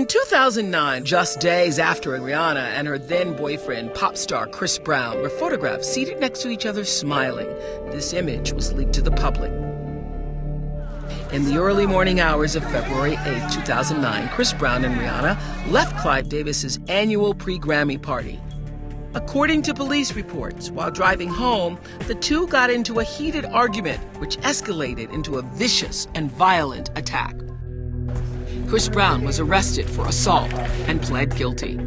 In 2009, just days after Rihanna and her then-boyfriend, pop star Chris Brown, were photographed seated next to each other smiling, this image was leaked to the public. In the early morning hours of February 8, 2009, Chris Brown and Rihanna left Clive Davis's annual pre-Grammy party. According to police reports, while driving home, the two got into a heated argument, which escalated into a vicious and violent attack. Chris Brown was arrested for assault and pled guilty.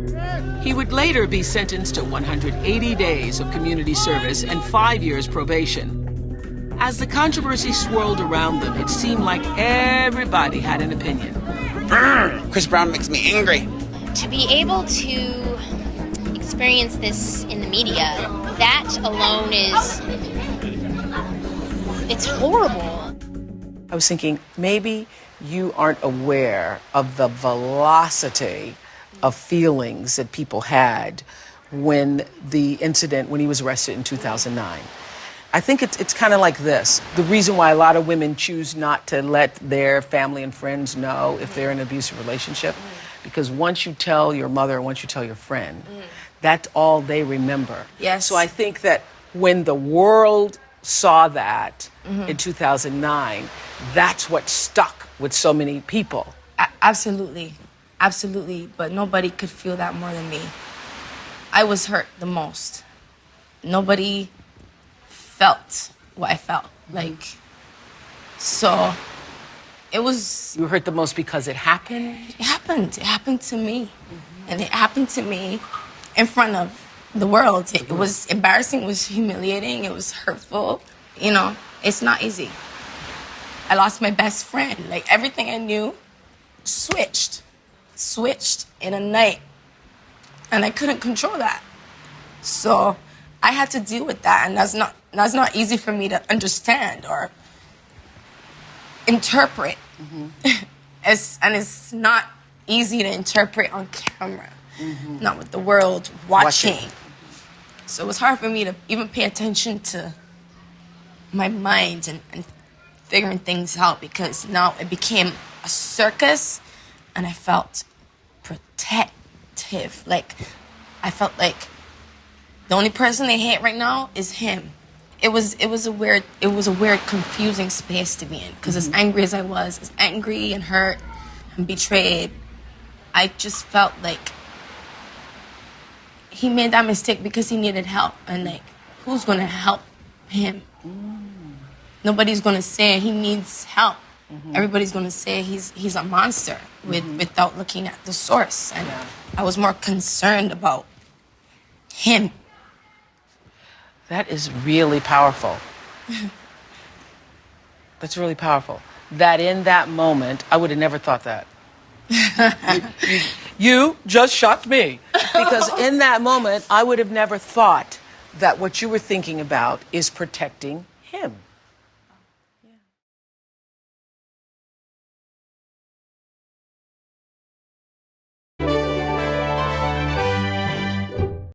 He would later be sentenced to 180 days of community service and 5 years probation. As the controversy swirled around them, it seemed like everybody had an opinion. Chris Brown makes me angry. To be able to experience this in the media, that alone it's horrible. I was thinking, maybe you aren't aware of the velocity of feelings that people had when the incident, when he was arrested in 2009. I think it's kind of like this. The reason why a lot of women choose not to let their family and friends know if they're in an abusive relationship, because once you tell your mother, once you tell your friend, that's all they remember. Yes. So I think that when the world saw that in 2009, that's what stuck with so many people. Absolutely. Absolutely. But nobody could feel that more than me. I was hurt the most. Nobody felt what I felt. So it was... You were hurt the most because it happened? It happened. It happened to me. And it happened to me in front of the world. It was embarrassing. It was humiliating. It was hurtful. You know, it's not easy. I lost my best friend. Everything I knew switched in a night. And I couldn't control that. So I had to deal with that. And that's not easy for me to understand or interpret. And it's not easy to interpret on camera. Not with the world watching. So it was hard for me to even pay attention to my mind and figuring things out, because now it became a circus and I felt protective. I felt like the only person they hate right now is him. It was a weird, confusing space to be in, because as angry as I was, as angry and hurt and betrayed, I just felt like he made that mistake because he needed help, and who's gonna help him? Nobody's gonna say he needs help. Everybody's gonna say he's a monster without looking at the source. And I was more concerned about him. That is really powerful. That's really powerful. That in that moment, I would have never thought that. You just shocked me. Because in that moment, I would have never thought that what you were thinking about is protecting him.